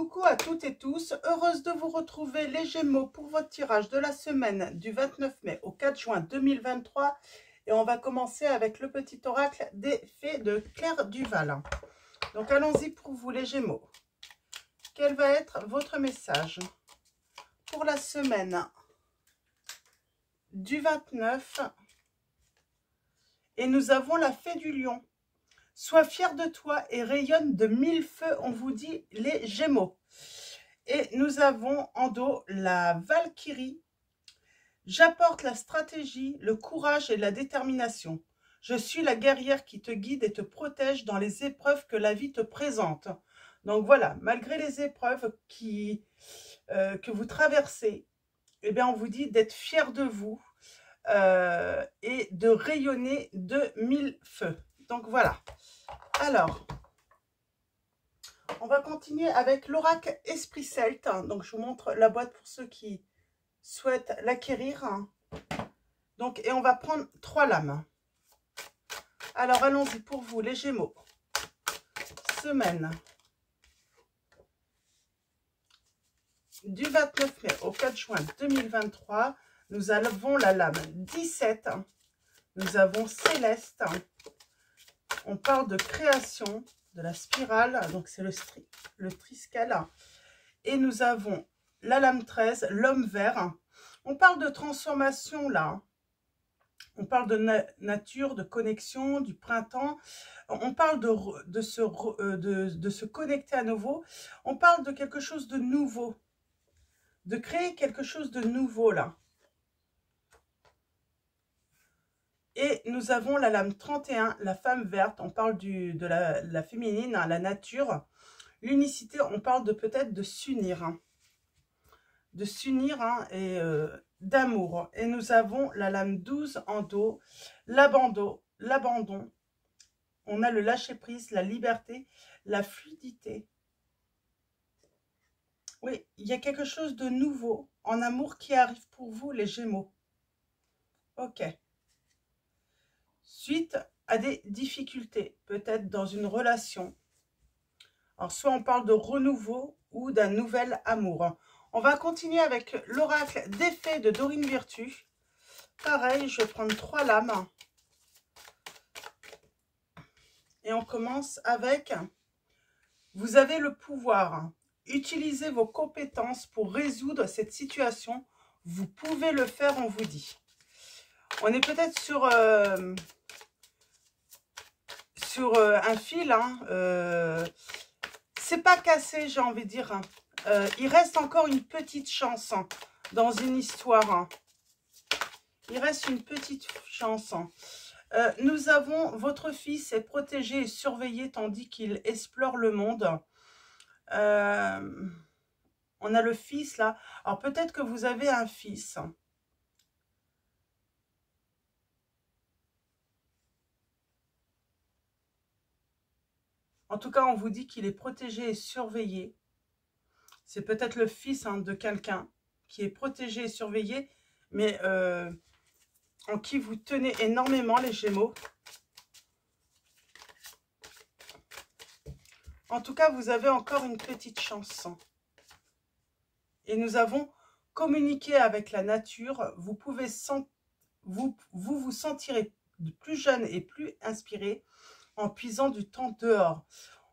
Coucou à toutes et tous, heureuse de vous retrouver les Gémeaux pour votre tirage de la semaine du 29 mai au 4 juin 2023. Et on va commencer avec le petit oracle des fées de Claire Duval. Donc allons-y pour vous les Gémeaux. Quel va être votre message pour la semaine du 29? Et nous avons la fée du lion. Sois fier de toi et rayonne de 1000 feux, on vous dit les Gémeaux. Et nous avons en dos la Valkyrie. J'apporte la stratégie, le courage et la détermination. Je suis la guerrière qui te guide et te protège dans les épreuves que la vie te présente. Donc voilà, malgré les épreuves que vous traversez, eh bien on vous dit d'être fier de vous et de rayonner de 1000 feux. Donc voilà. Alors, on va continuer avec l'oracle Esprit Celte. Donc, je vous montre la boîte pour ceux qui souhaitent l'acquérir. Donc, et on va prendre 3 lames. Alors, allons-y pour vous, les Gémeaux. Semaine du 29 mai au 4 juin 2023. Nous avons la lame 17. Nous avons Céleste. On parle de création, de la spirale. Donc, c'est le triskel. Et nous avons la lame 13, l'homme vert. On parle de transformation là. On parle de nature, de connexion, du printemps. On parle de se connecter à nouveau. On parle de quelque chose de nouveau. De créer quelque chose de nouveau là. Et nous avons la lame 31, la femme verte. On parle de la féminine, hein, la nature. L'unicité, on parle de peut-être de s'unir. Hein. De s'unir hein, et d'amour. Et nous avons la lame 12 en dos, l'abandon. On a le lâcher-prise, la liberté, la fluidité. Oui, il y a quelque chose de nouveau en amour qui arrive pour vous, les Gémeaux. Ok. Suite à des difficultés, peut-être dans une relation. Alors, soit on parle de renouveau ou d'un nouvel amour. On va continuer avec l'oracle des fées de Dorine Virtue. Pareil, je vais prendre 3 lames. Et on commence avec, vous avez le pouvoir. Utilisez vos compétences pour résoudre cette situation. Vous pouvez le faire, on vous dit. On est peut-être sur un fil. Hein, c'est pas cassé, j'ai envie de dire. Hein. Il reste encore une petite chance hein, dans une histoire. Hein. Il reste une petite chance. Hein. Nous avons votre fils est protégé et surveillé tandis qu'il explore le monde. On a le fils là. Alors peut-être que vous avez un fils. En tout cas, on vous dit qu'il est protégé et surveillé. C'est peut-être le fils hein, de quelqu'un qui est protégé et surveillé, mais en qui vous tenez énormément, les Gémeaux. En tout cas, vous avez encore une petite chance. Et nous avons communiqué avec la nature. Vous pouvez vous sentirez plus jeune et plus inspiré en puisant du temps dehors.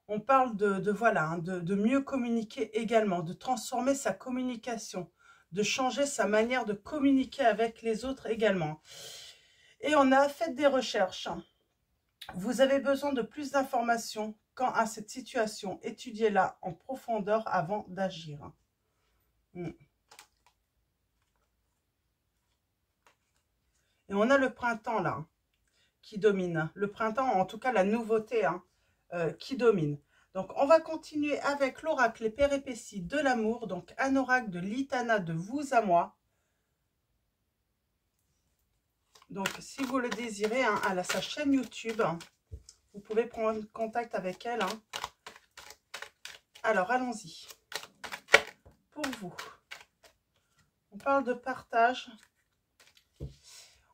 On parle voilà, hein, de mieux communiquer également, de transformer sa communication, de changer sa manière de communiquer avec les autres également. Et on a fait des recherches. Vous avez besoin de plus d'informations quant à cette situation. Étudiez-la en profondeur avant d'agir. Et on a le printemps là, qui domine. Le printemps, en tout cas la nouveauté hein, qui domine. Donc on va continuer avec l'oracle les péripéties de l'amour. Donc un oracle de l'Itana de vous à moi. Donc si vous le désirez, hein, elle a sa chaîne YouTube. Vous pouvez prendre contact avec elle. Hein. Alors allons-y. Pour vous. On parle de partage.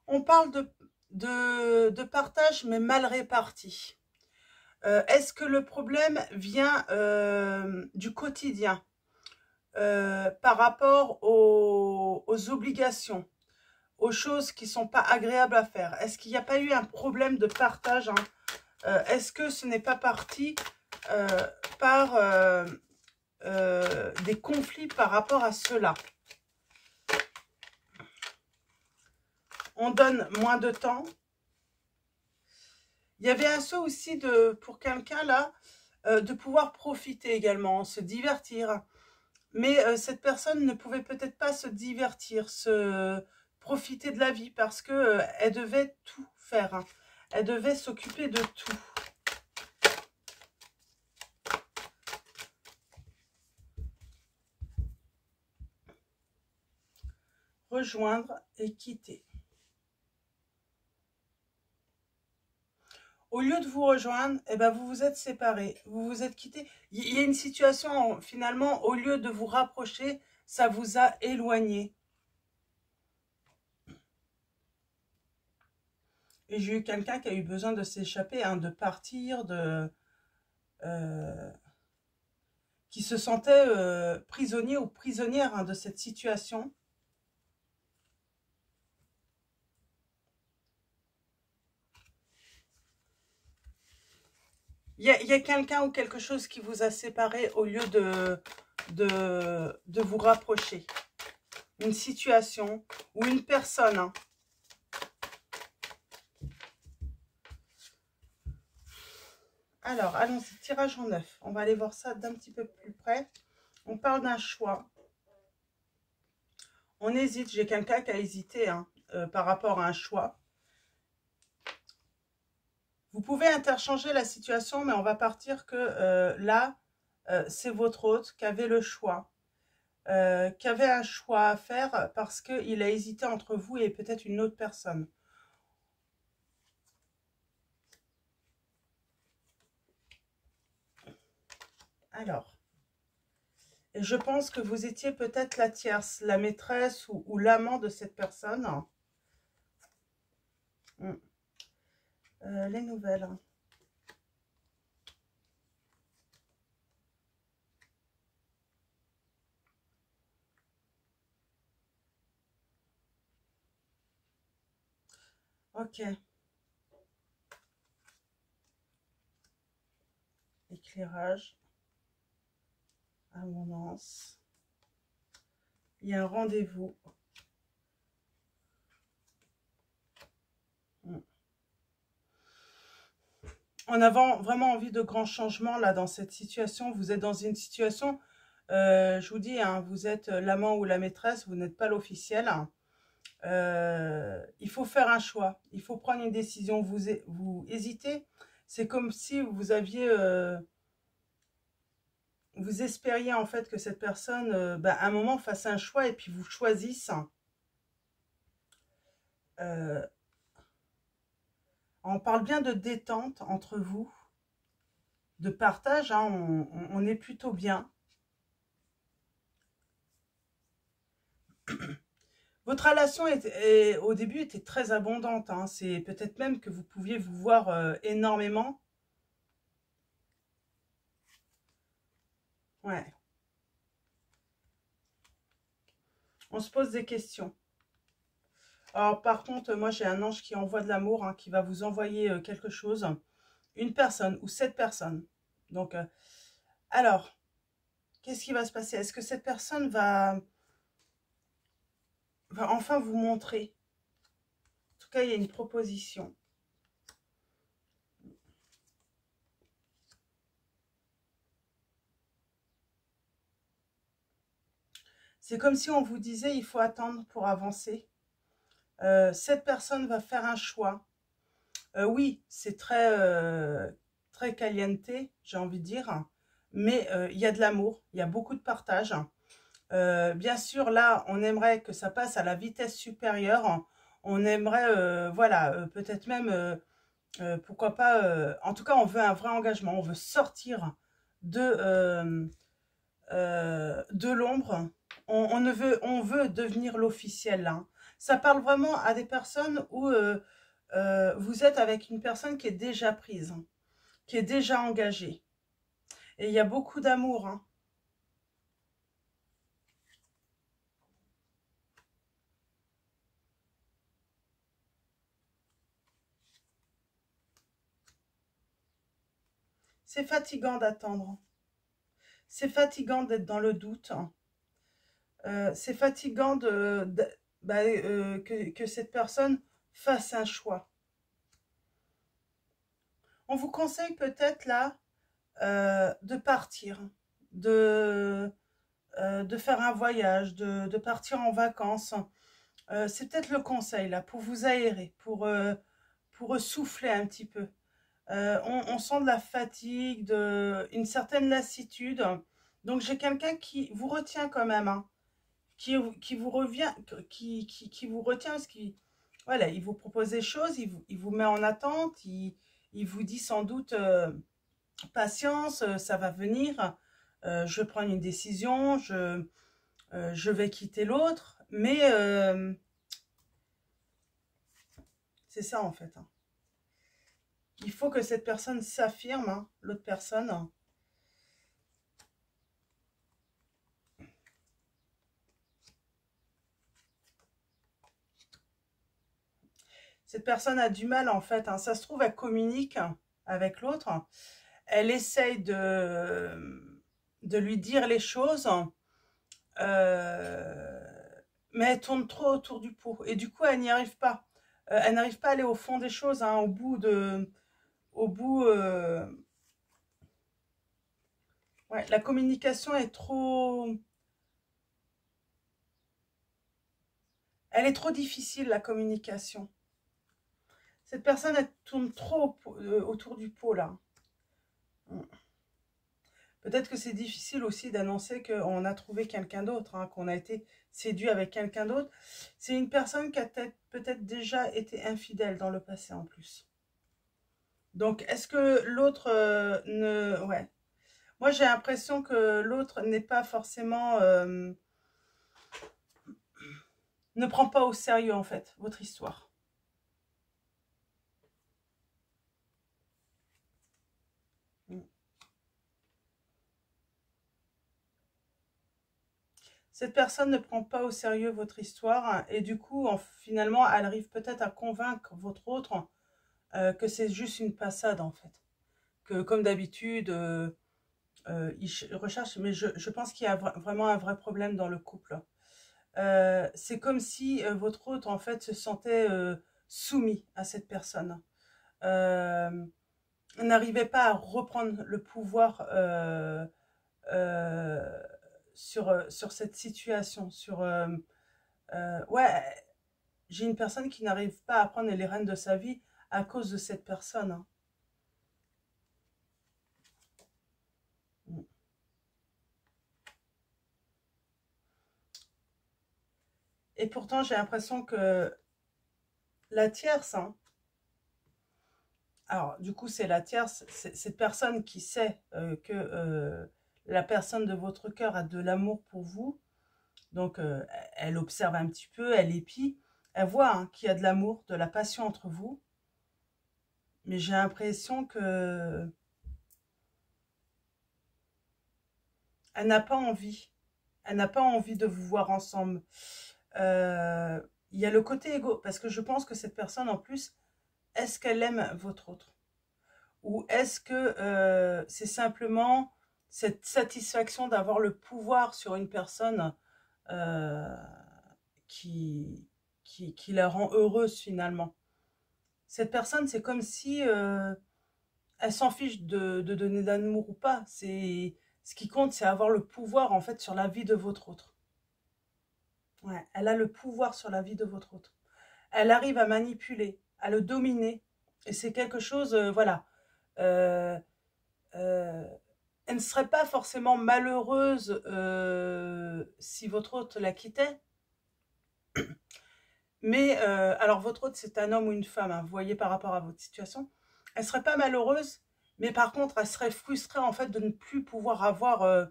On parle de partage mais mal réparti. Est-ce que le problème vient du quotidien par rapport aux obligations, aux choses qui ne sont pas agréables à faire? Est-ce qu'il n'y a pas eu un problème de partage, hein? Est-ce que ce n'est pas parti par des conflits par rapport à cela? On donne moins de temps. Il y avait un saut aussi pour quelqu'un là, de pouvoir profiter également, se divertir. Mais cette personne ne pouvait peut-être pas se divertir, profiter de la vie parce que elle devait tout faire, hein. Elle devait s'occuper de tout. Rejoindre et quitter. Au lieu de vous rejoindre, eh ben vous vous êtes séparés, vous vous êtes quittés. Il y a une situation, finalement, au lieu de vous rapprocher, ça vous a éloigné. Et j'ai eu quelqu'un qui a eu besoin de s'échapper, hein, de partir, qui se sentait prisonnier ou prisonnière, hein, de cette situation. Il y a quelqu'un ou quelque chose qui vous a séparé au lieu de vous rapprocher. Une situation ou une personne, hein. Alors, allons-y, tirage en 9. On va aller voir ça d'un petit peu plus près. On parle d'un choix. On hésite. J'ai quelqu'un qui a hésité, hein, par rapport à un choix. Vous pouvez interchanger la situation, mais on va partir que là, c'est votre hôte qui avait le choix. Qui avait un choix à faire parce qu'il a hésité entre vous et peut-être une autre personne. Alors, et je pense que vous étiez peut-être la tierce, la maîtresse ou l'amant de cette personne. Les nouvelles. Ok. Éclairage. Abondance. Il y a un rendez-vous. On a vraiment envie de grands changements là dans cette situation. Vous êtes dans une situation, je vous dis, hein, vous êtes l'amant ou la maîtresse, vous n'êtes pas l'officiel. Il faut faire un choix, il faut prendre une décision. Vous hésitez, c'est comme si vous aviez, vous espériez en fait que cette personne, à un moment fasse un choix et puis vous choisisse. On parle bien de détente entre vous, de partage, hein, on est plutôt bien. Votre relation au début était très abondante, hein. C'est peut-être même que vous pouviez vous voir énormément. Ouais. On se pose des questions. Alors par contre, moi j'ai un ange qui envoie de l'amour, hein, qui va vous envoyer quelque chose. Une personne ou cette personne. Donc, alors, qu'est-ce qui va se passer? Est-ce que cette personne va enfin vous montrer? En tout cas, il y a une proposition. C'est comme si on vous disait, il faut attendre pour avancer. Cette personne va faire un choix. Oui, c'est très caliente, j'ai envie de dire. Mais il y a de l'amour, il y a beaucoup de partage. Bien sûr, là, on aimerait que ça passe à la vitesse supérieure. On aimerait, voilà, peut-être même, pourquoi pas, en tout cas, on veut un vrai engagement. On veut sortir de l'ombre. On veut devenir l'officiel, hein. Ça parle vraiment à des personnes où vous êtes avec une personne qui est déjà prise. qui est déjà engagé. Et il y a beaucoup d'amour, hein. C'est fatigant d'attendre. C'est fatigant d'être dans le doute. C'est fatigant que cette personne fasse un choix. On vous conseille peut-être là de partir, de, de faire un voyage, de partir en vacances. C'est peut-être le conseil là pour vous aérer, pour souffler un petit peu. On sent de la fatigue, une certaine lassitude. Donc j'ai quelqu'un qui vous retient quand même, hein, qui vous revient, qui vous retient parce qu'il voilà, il vous propose des choses, il vous met en attente, il vous dit sans doute patience, ça va venir, je vais prendre une décision, je vais quitter l'autre, mais c'est ça en fait, hein. Il faut que cette personne s'affirme, hein, l'autre personne. Cette personne a du mal en fait, hein. Ça se trouve, elle communique avec l'autre. Elle essaye de lui dire les choses, mais elle tourne trop autour du pot. Et du coup, elle n'y arrive pas. Elle n'arrive pas à aller au fond des choses, hein, au bout, ouais, la communication est trop, elle est trop difficile, la communication. Cette personne, elle tourne trop autour du pot, là. Peut-être que c'est difficile aussi d'annoncer qu'on a trouvé quelqu'un d'autre, hein, qu'on a été séduit avec quelqu'un d'autre. C'est une personne qui a peut-être déjà été infidèle dans le passé en plus. Donc, est-ce que l'autre ne... Ouais. Moi, j'ai l'impression que l'autre n'est pas forcément... ne prend pas au sérieux, en fait, votre histoire. Cette personne ne prend pas au sérieux votre histoire et du coup, finalement, elle arrive peut-être à convaincre votre autre que c'est juste une passade, en fait. Que, comme d'habitude, il recherche, mais je pense qu'il y a vraiment un vrai problème dans le couple. C'est comme si votre autre, en fait, se sentait soumis à cette personne. N'arrivait pas à reprendre le pouvoir euh, sur cette situation. Ouais, j'ai une personne qui n'arrive pas à prendre les rênes de sa vie à cause de cette personne, hein. Et pourtant, j'ai l'impression que la tierce, hein, alors du coup, c'est la tierce, c'est cette personne qui sait que la personne de votre cœur a de l'amour pour vous. Donc, elle observe un petit peu, elle épie, elle voit, hein, qu'il y a de l'amour, de la passion entre vous. Mais j'ai l'impression que elle n'a pas envie. Elle n'a pas envie de vous voir ensemble. Euh, il y a le côté égo, parce que je pense que cette personne, en plus, est-ce qu'elle aime votre autre? Ou est-ce que c'est simplement cette satisfaction d'avoir le pouvoir sur une personne euh, qui, qui la rend heureuse finalement? Cette personne, c'est comme si elle s'en fiche de donner d'amour ou pas. Ce qui compte, c'est avoir le pouvoir en fait sur la vie de votre autre. Ouais, elle a le pouvoir sur la vie de votre autre. Elle arrive à manipuler, à le dominer. Et c'est quelque chose, voilà. Euh, euh, elle ne serait pas forcément malheureuse si votre hôte la quittait. Mais, alors votre hôte, c'est un homme ou une femme, hein, vous voyez par rapport à votre situation. Elle ne serait pas malheureuse, mais par contre, elle serait frustrée en fait de ne plus pouvoir avoir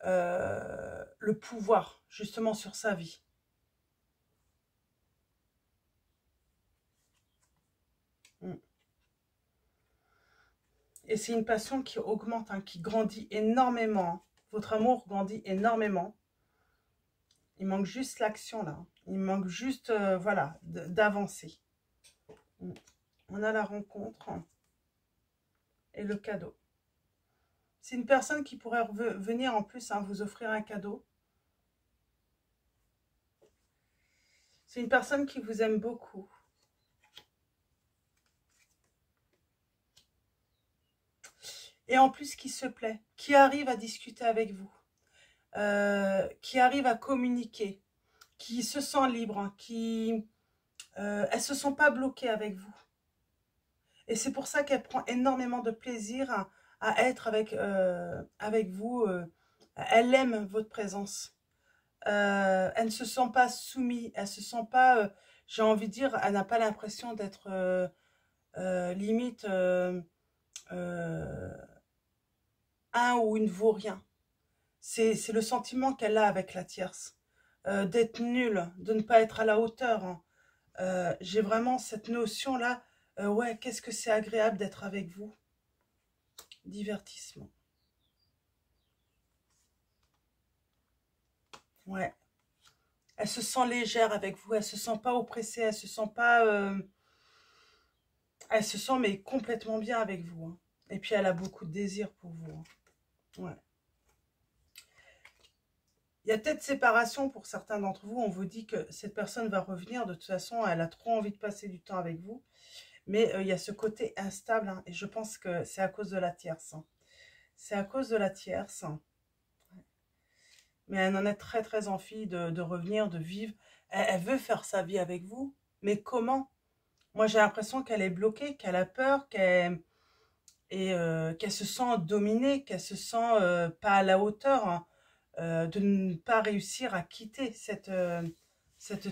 le pouvoir justement sur sa vie. Mm. Et c'est une passion qui augmente, hein, qui grandit énormément. Hein. Votre amour grandit énormément. Il manque juste l'action là. Il manque juste, voilà, d'avancer. On a la rencontre et le cadeau. C'est une personne qui pourrait venir en plus, hein, vous offrir un cadeau. C'est une personne qui vous aime beaucoup. Et en plus qui se plaît, qui arrive à discuter avec vous, qui arrive à communiquer, qui se sent libre, hein, elles ne se sont pas bloquées avec vous. Et c'est pour ça qu'elle prend énormément de plaisir à être avec vous. Elle aime votre présence. Elle ne se sent pas soumise, elle se sent pas, j'ai envie de dire, elle n'a pas l'impression d'être limite un ou une vaut rien. C'est le sentiment qu'elle a avec la tierce, d'être nulle, de ne pas être à la hauteur. Hein. J'ai vraiment cette notion-là, ouais, qu'est-ce que c'est agréable d'être avec vous. Divertissement. Ouais. Elle se sent légère avec vous, elle se sent pas oppressée, elle se sent pas... elle se sent mais complètement bien avec vous. Hein. Et puis elle a beaucoup de désir pour vous. Hein. Ouais. Il y a peut-être séparation pour certains d'entre vous. On vous dit que cette personne va revenir. De toute façon, elle a trop envie de passer du temps avec vous. Mais il y a ce côté instable. Hein, et je pense que c'est à cause de la tierce. Hein. C'est à cause de la tierce. Hein. Mais elle en est très très envie de revenir, de vivre. Elle veut faire sa vie avec vous. Mais comment? Moi, j'ai l'impression qu'elle est bloquée, qu'elle a peur, qu'elle se sent dominée, qu'elle se sent pas à la hauteur. Hein. De ne pas réussir à quitter cette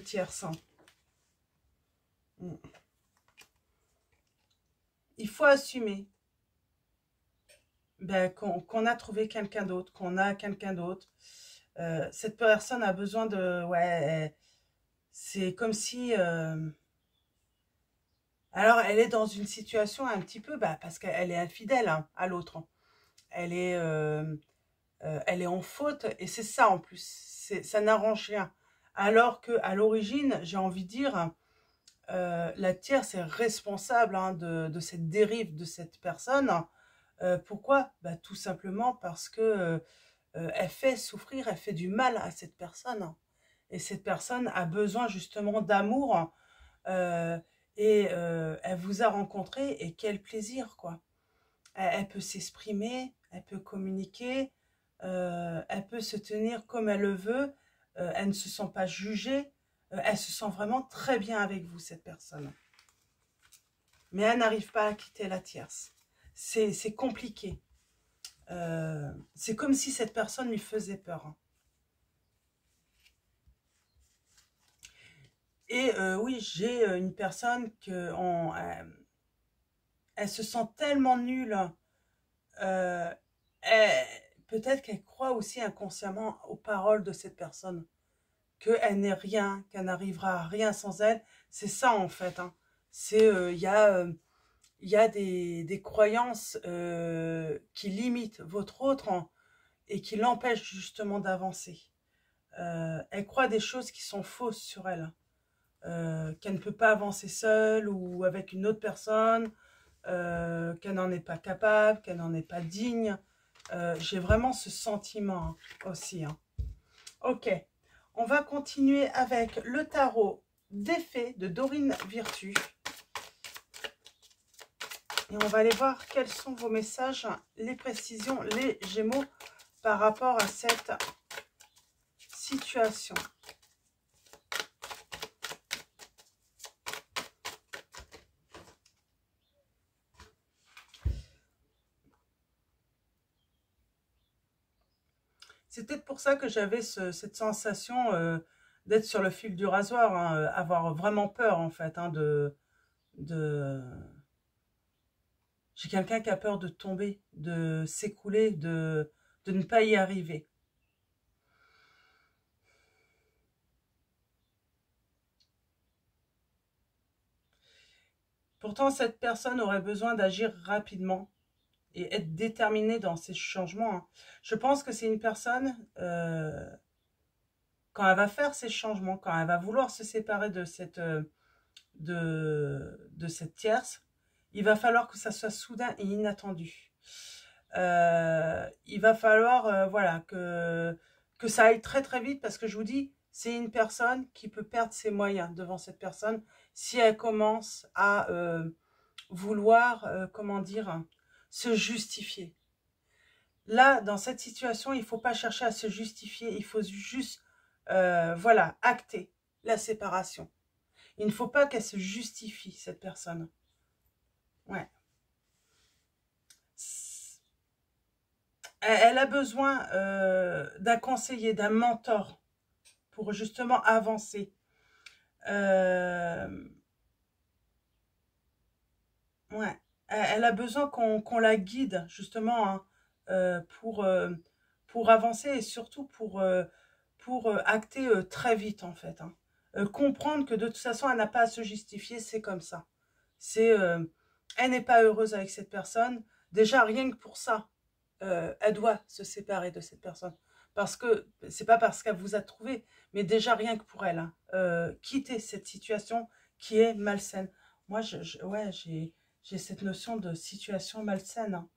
tierce. Il faut assumer ben, qu'on a trouvé quelqu'un d'autre, qu'on a quelqu'un d'autre. Cette personne a besoin de... Ouais, c'est comme si... alors, elle est dans une situation un petit peu... Bah, parce qu'elle est infidèle hein, à l'autre. Elle est en faute et c'est ça en plus. Ça n'arrange rien. Alors qu'à l'origine, j'ai envie de dire... la tierce est responsable hein, de cette dérive de cette personne. Pourquoi? Bah, tout simplement parce que elle fait souffrir, elle fait du mal à cette personne. Et cette personne a besoin justement d'amour. euh, elle vous a rencontré et quel plaisir, quoi. Elle peut s'exprimer, elle peut communiquer, elle peut se tenir comme elle le veut. Elle ne se sent pas jugée. Elle se sent vraiment très bien avec vous, cette personne. Mais elle n'arrive pas à quitter la tierce. C'est compliqué. C'est comme si cette personne lui faisait peur. Hein. Et oui, j'ai une personne elle se sent tellement nulle. Euh, Peut-être qu'elle croit aussi inconsciemment aux paroles de cette personne. Qu'elle n'est rien, qu'elle n'arrivera à rien sans elle. C'est ça en fait. Hein. C'est, il y a des croyances qui limitent votre autre hein, et qui l'empêchent justement d'avancer. Elle croit des choses qui sont fausses sur elle. Qu'elle ne peut pas avancer seule ou avec une autre personne, qu'elle n'en est pas capable, qu'elle n'en est pas digne. J'ai vraiment ce sentiment hein, aussi. Hein. Ok, on va continuer avec le tarot des fées de Dorine Virtue. Et on va aller voir quels sont vos messages, les précisions, les Gémeaux par rapport à cette situation. C'est peut-être pour ça que j'avais cette sensation d'être sur le fil du rasoir, hein, avoir vraiment peur en fait. Hein, J'ai quelqu'un qui a peur de tomber, de s'écrouler, de ne pas y arriver. Pourtant, cette personne aurait besoin d'agir rapidement et être déterminé dans ces changements, hein. Je pense que c'est une personne, quand elle va faire ces changements, quand elle va vouloir se séparer de cette tierce, il va falloir que ça soit soudain et inattendu. Il va falloir voilà, que ça aille très très vite parce que je vous dis, c'est une personne qui peut perdre ses moyens devant cette personne si elle commence à vouloir, comment dire, se justifier. Là, dans cette situation, il ne faut pas chercher à se justifier, il faut juste, voilà, acter la séparation. Il ne faut pas qu'elle se justifie, cette personne. Ouais. Elle a besoin d'un conseiller, d'un mentor pour justement avancer. Ouais. Elle a besoin qu'on la guide justement, hein, pour avancer et surtout pour acter très vite en fait, hein. Comprendre que de toute façon elle n'a pas à se justifier, c'est comme ça. C'est, elle n'est pas heureuse avec cette personne. Déjà rien que pour ça, elle doit se séparer de cette personne. Parce que, c'est pas parce qu'elle vous a trouvé, mais déjà rien que pour elle, hein, quitter cette situation qui est malsaine. Moi, ouais, j'ai cette notion de situation malsaine, hein.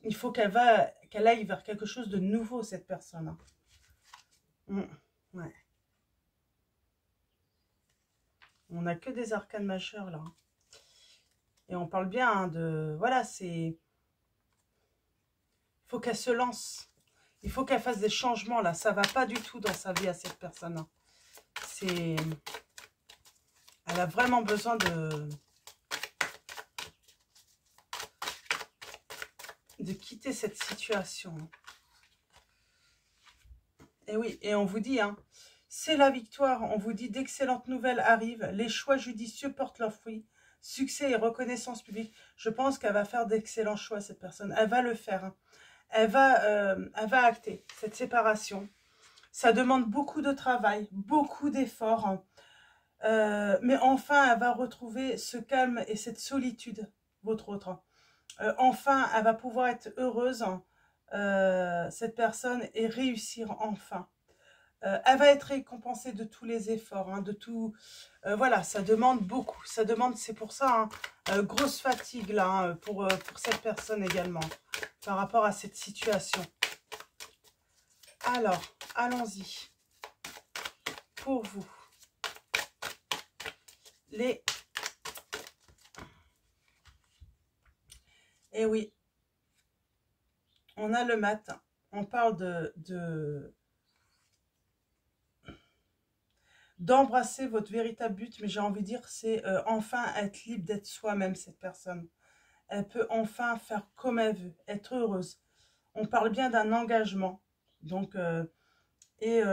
Il faut qu'elle aille vers quelque chose de nouveau, cette personne, hein. Ouais. On n'a que des arcanes majeures, là. Et on parle bien, hein, de... Voilà, c'est... Il faut qu'elle se lance. Il faut qu'elle fasse des changements, là. Ça va pas du tout dans sa vie à cette personne, hein. C'est... Elle a vraiment besoin de quitter cette situation. Et oui, et on vous dit, hein, c'est la victoire. On vous dit, d'excellentes nouvelles arrivent. Les choix judicieux portent leurs fruits. Succès et reconnaissance publique. Je pense qu'elle va faire d'excellents choix, cette personne. Elle va le faire, hein. Elle va acter cette séparation. Ça demande beaucoup de travail, beaucoup d'efforts, hein. Mais enfin, elle va retrouver ce calme et cette solitude, votre autre, hein. Enfin, elle va pouvoir être heureuse, hein, cette personne, et réussir enfin. Elle va être récompensée de tous les efforts, hein, de tout. Voilà, ça demande beaucoup. Ça demande, c'est pour ça, hein, grosse fatigue là, hein, pour cette personne également, par rapport à cette situation. Alors, allons-y. Pour vous, les... Eh oui, on a le matin. On parle d'embrasser votre véritable but, mais j'ai envie de dire, c'est enfin être libre d'être soi-même, cette personne. Elle peut enfin faire comme elle veut, être heureuse. On parle bien d'un engagement, donc, et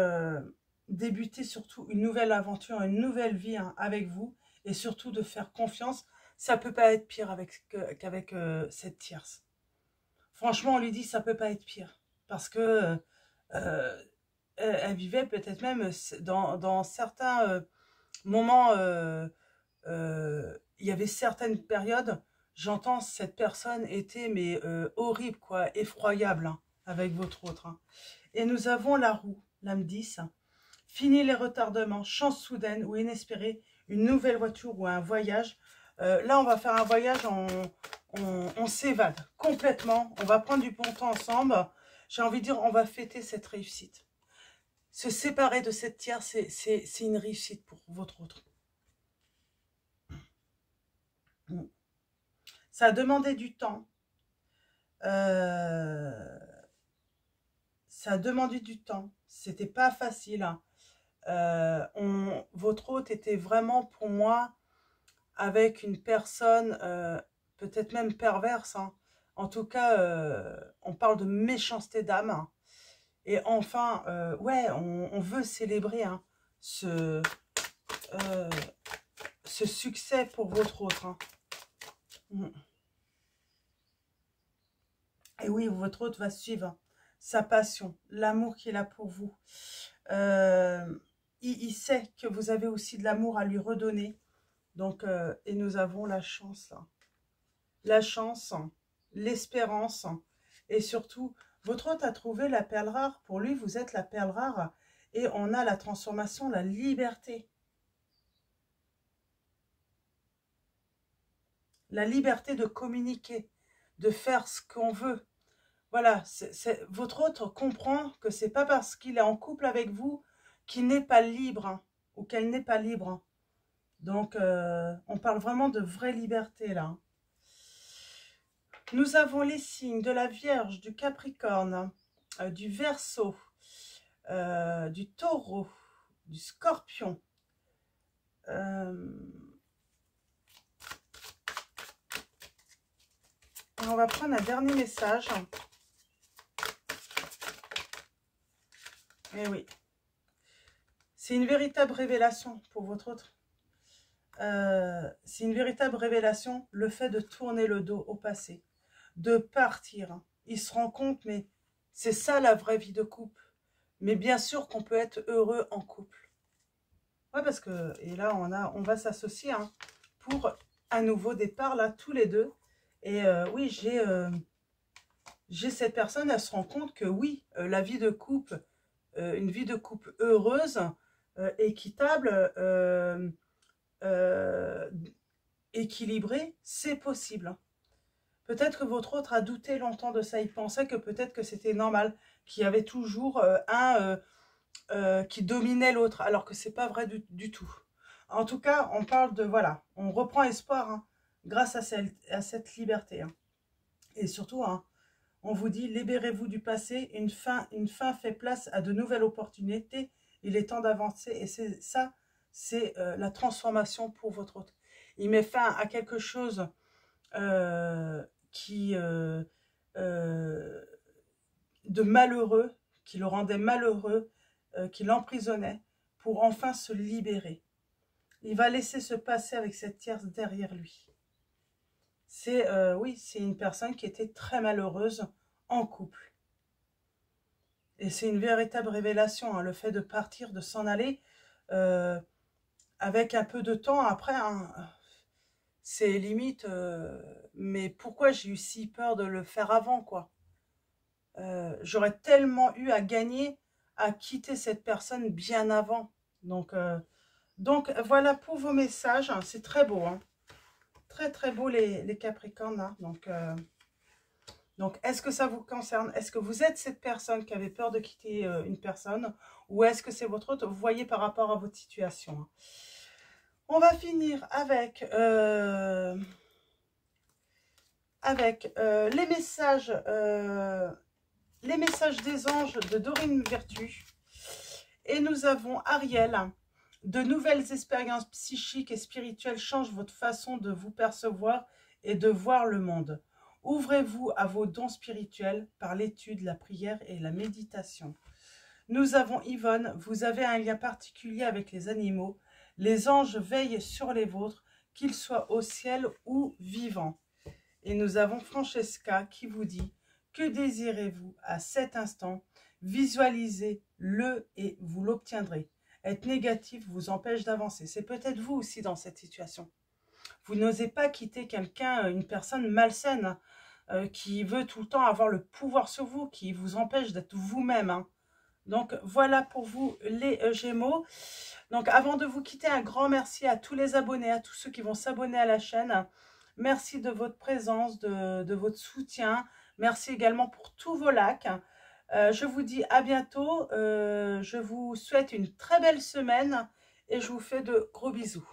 débuter surtout une nouvelle aventure, une nouvelle vie, hein, avec vous, et surtout de faire confiance. Ça peut pas être pire qu'avec cette tierce. Franchement, on lui dit ça peut pas être pire, parce que elle vivait peut-être même dans certains moments, il y avait certaines périodes, j'entends cette personne était mais horrible, quoi, effroyable, hein, avec votre autre, hein. Et nous avons la roue, l'âme 10. Fini les retardements, chance soudaine ou inespérée, une nouvelle voiture ou un voyage. Là, on va faire un voyage, on s'évade complètement. On va prendre du bon temps ensemble. J'ai envie de dire, on va fêter cette réussite. Se séparer de cette tierce, c'est une réussite pour votre autre. Ça a demandé du temps. Ça a demandé du temps. C'était pas facile, hein. Votre hôte était vraiment pour moi avec une personne peut-être même perverse, hein. En tout cas, on parle de méchanceté d'âme, hein. Et enfin, ouais, on veut célébrer, hein, ce succès pour votre autre, hein. Et oui, votre autre va suivre sa passion, l'amour qu'il a pour vous. Il sait que vous avez aussi de l'amour à lui redonner. Donc, et nous avons la chance, là. La chance, l'espérance. Et surtout, votre hôte a trouvé la perle rare. Pour lui, vous êtes la perle rare. Et on a la transformation, la liberté. La liberté de communiquer, de faire ce qu'on veut. Voilà, votre hôte comprend que c'est pas parce qu'il est en couple avec vous qu'il n'est pas libre, hein, ou qu'elle n'est pas libre. Hein. Donc, on parle vraiment de vraie liberté, là. Nous avons les signes de la Vierge, du Capricorne, du Verseau, du Taureau, du Scorpion. On va prendre un dernier message. Eh oui. C'est une véritable révélation pour votre autre. C'est une véritable révélation, le fait de tourner le dos au passé, de partir. Il se rend compte, mais c'est ça la vraie vie de couple. Mais bien sûr qu'on peut être heureux en couple. Ouais, parce que, et là, on va s'associer hein, pour un nouveau départ, là, tous les deux. Et oui, j'ai cette personne, elle se rend compte que oui, la vie de couple, une vie de couple heureuse, équitable, équilibrée, c'est possible. Peut-être que votre autre a douté longtemps de ça. Il pensait que peut-être que c'était normal, qu'il y avait toujours un qui dominait l'autre, alors que c'est pas vrai du tout. En tout cas, on parle de, voilà, on reprend espoir hein, grâce à cette liberté. Hein. Et surtout, hein, on vous dit, libérez-vous du passé, une fin fait place à de nouvelles opportunités, il est temps d'avancer. Et c'est ça, c'est la transformation pour votre autre. Il met fin à quelque chose de malheureux, qui le rendait malheureux, qui l'emprisonnait, pour enfin se libérer. Il va laisser se passer avec cette tierce derrière lui. C'est oui, c'est une personne qui était très malheureuse en couple. Et c'est une véritable révélation, hein, le fait de partir, de s'en aller, avec un peu de temps après, hein, c'est limite, mais pourquoi j'ai eu si peur de le faire avant, quoi. J'aurais tellement eu à gagner à quitter cette personne bien avant. Donc voilà pour vos messages. C'est très beau. Hein. Très, très beau les Capricornes. Hein. Donc est-ce que ça vous concerne? Est-ce que vous êtes cette personne qui avait peur de quitter une personne? Ou est-ce que c'est votre autre? Vous voyez par rapport à votre situation. Hein. On va finir avec les messages des anges de Dorine Vertu. Et nous avons Ariel. De nouvelles expériences psychiques et spirituelles changent votre façon de vous percevoir et de voir le monde. Ouvrez-vous à vos dons spirituels par l'étude, la prière et la méditation. Nous avons Yvonne. Vous avez un lien particulier avec les animaux. Les anges veillent sur les vôtres, qu'ils soient au ciel ou vivants. Et nous avons Francesca qui vous dit « Que désirez-vous à cet instant? Visualisez-le et vous l'obtiendrez. Être négatif vous empêche d'avancer. » C'est peut-être vous aussi dans cette situation. Vous n'osez pas quitter quelqu'un, une personne malsaine, qui veut tout le temps avoir le pouvoir sur vous, qui vous empêche d'être vous-même. Hein. Donc voilà pour vous les Gémeaux. Donc avant de vous quitter, un grand merci à tous les abonnés, à tous ceux qui vont s'abonner à la chaîne. Merci de votre présence, de votre soutien. Merci également pour tous vos likes. Je vous dis à bientôt. Je vous souhaite une très belle semaine et je vous fais de gros bisous.